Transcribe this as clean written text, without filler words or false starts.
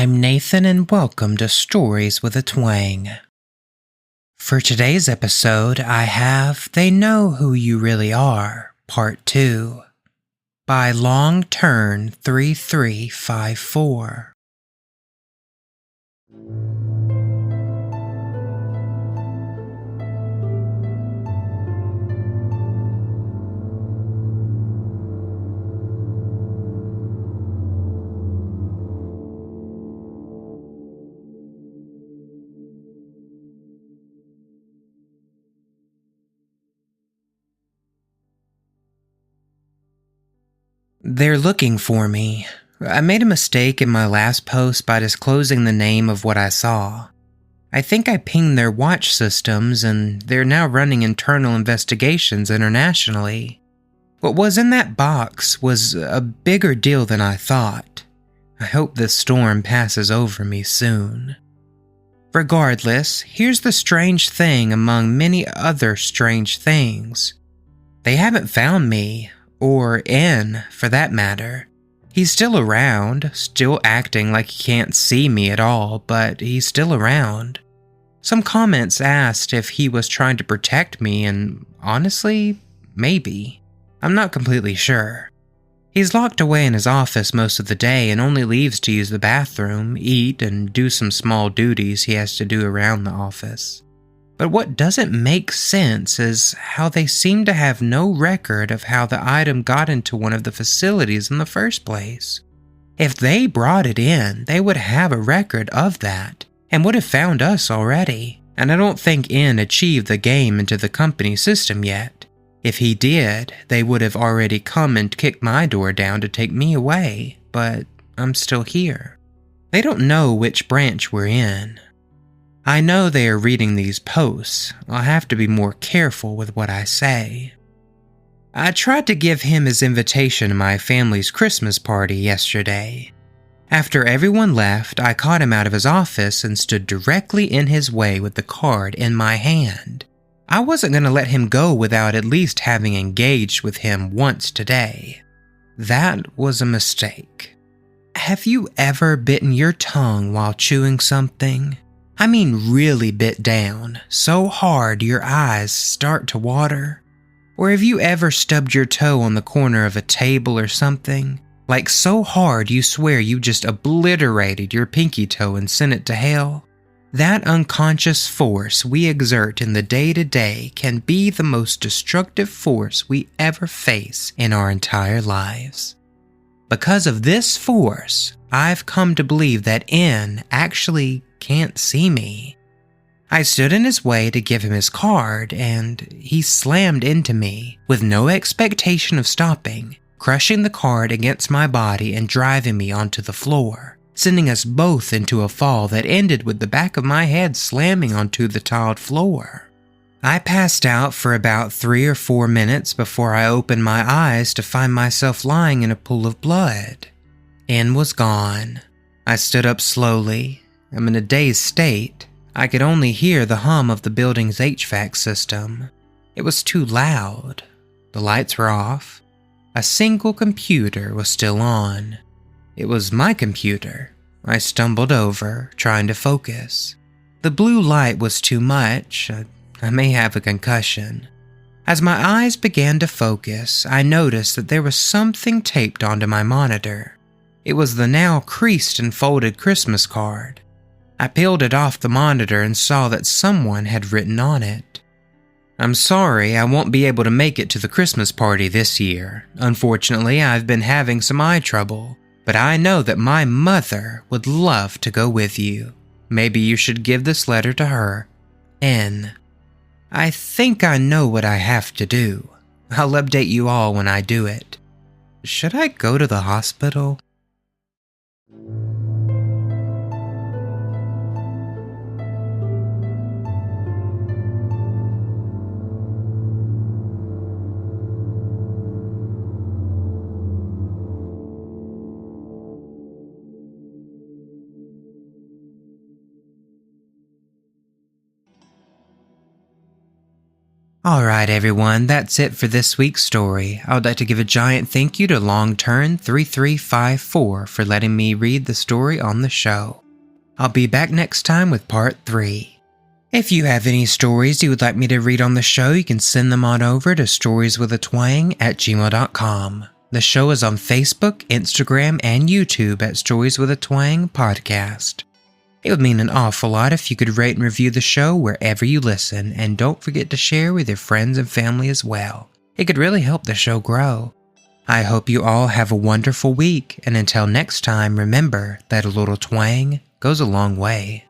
I'm Nathan and welcome to Stories with a Twang. For today's episode, I have They Know Who You Really Are, Part 2, by Long Turn 3354. They're looking for me. I made a mistake in my last post by disclosing the name of what I saw. I think I pinged their watch systems and they're now running internal investigations internationally. What was in that box was a bigger deal than I thought. I hope this storm passes over me soon. Regardless, here's the strange thing among many other strange things. They haven't found me. Or N, for that matter. He's still around, still acting like he can't see me at all, but he's still around. Some comments asked if he was trying to protect me, and honestly, maybe. I'm not completely sure. He's locked away in his office most of the day and only leaves to use the bathroom, eat, and do some small duties he has to do around the office. But what doesn't make sense is how they seem to have no record of how the item got into one of the facilities in the first place. If they brought it in, they would have a record of that and would have found us already. And I don't think N achieved the game into the company system yet. If he did, they would have already come and kicked my door down to take me away, but I'm still here. They don't know which branch we're in. I know they are reading these posts. I'll have to be more careful with what I say. I tried to give him his invitation to my family's Christmas party yesterday. After everyone left, I caught him out of his office and stood directly in his way with the card in my hand. I wasn't going to let him go without at least having engaged with him once today. That was a mistake. Have you ever bitten your tongue while chewing something? I mean really bit down, so hard your eyes start to water? Or have you ever stubbed your toe on the corner of a table or something? Like so hard you swear you just obliterated your pinky toe and sent it to hell? That unconscious force we exert in the day-to-day can be the most destructive force we ever face in our entire lives. Because of this force, I've come to believe that N actually can't see me. I stood in his way to give him his card, and he slammed into me with no expectation of stopping, crushing the card against my body and driving me onto the floor, sending us both into a fall that ended with the back of my head slamming onto the tiled floor. I passed out for about 3 or 4 minutes before I opened my eyes to find myself lying in a pool of blood. N was gone. I stood up slowly. I'm in a dazed state. I could only hear the hum of the building's HVAC system. It was too loud. The lights were off. A single computer was still on. It was my computer. I stumbled over, trying to focus. The blue light was too much. I may have a concussion. As my eyes began to focus, I noticed that there was something taped onto my monitor. It was the now creased and folded Christmas card. I peeled it off the monitor and saw that someone had written on it. I'm sorry I won't be able to make it to the Christmas party this year. Unfortunately, I've been having some eye trouble, but I know that my mother would love to go with you. Maybe you should give this letter to her. N. I think I know what I have to do. I'll update you all when I do it. Should I go to the hospital? Alright, Alright everyone, that's it for this week's story. I would like to give a giant thank you to LongTurn3354 for letting me read the story on the show. I'll be back next time with part 3. If you have any stories you would like me to read on the show, you can send them on over to storieswithatwang@gmail.com. The show is on Facebook, Instagram, and YouTube at Stories with a Twang Podcast. It would mean an awful lot if you could rate and review the show wherever you listen, and don't forget to share with your friends and family as well. It could really help the show grow. I hope you all have a wonderful week, and until next time, remember that a little twang goes a long way.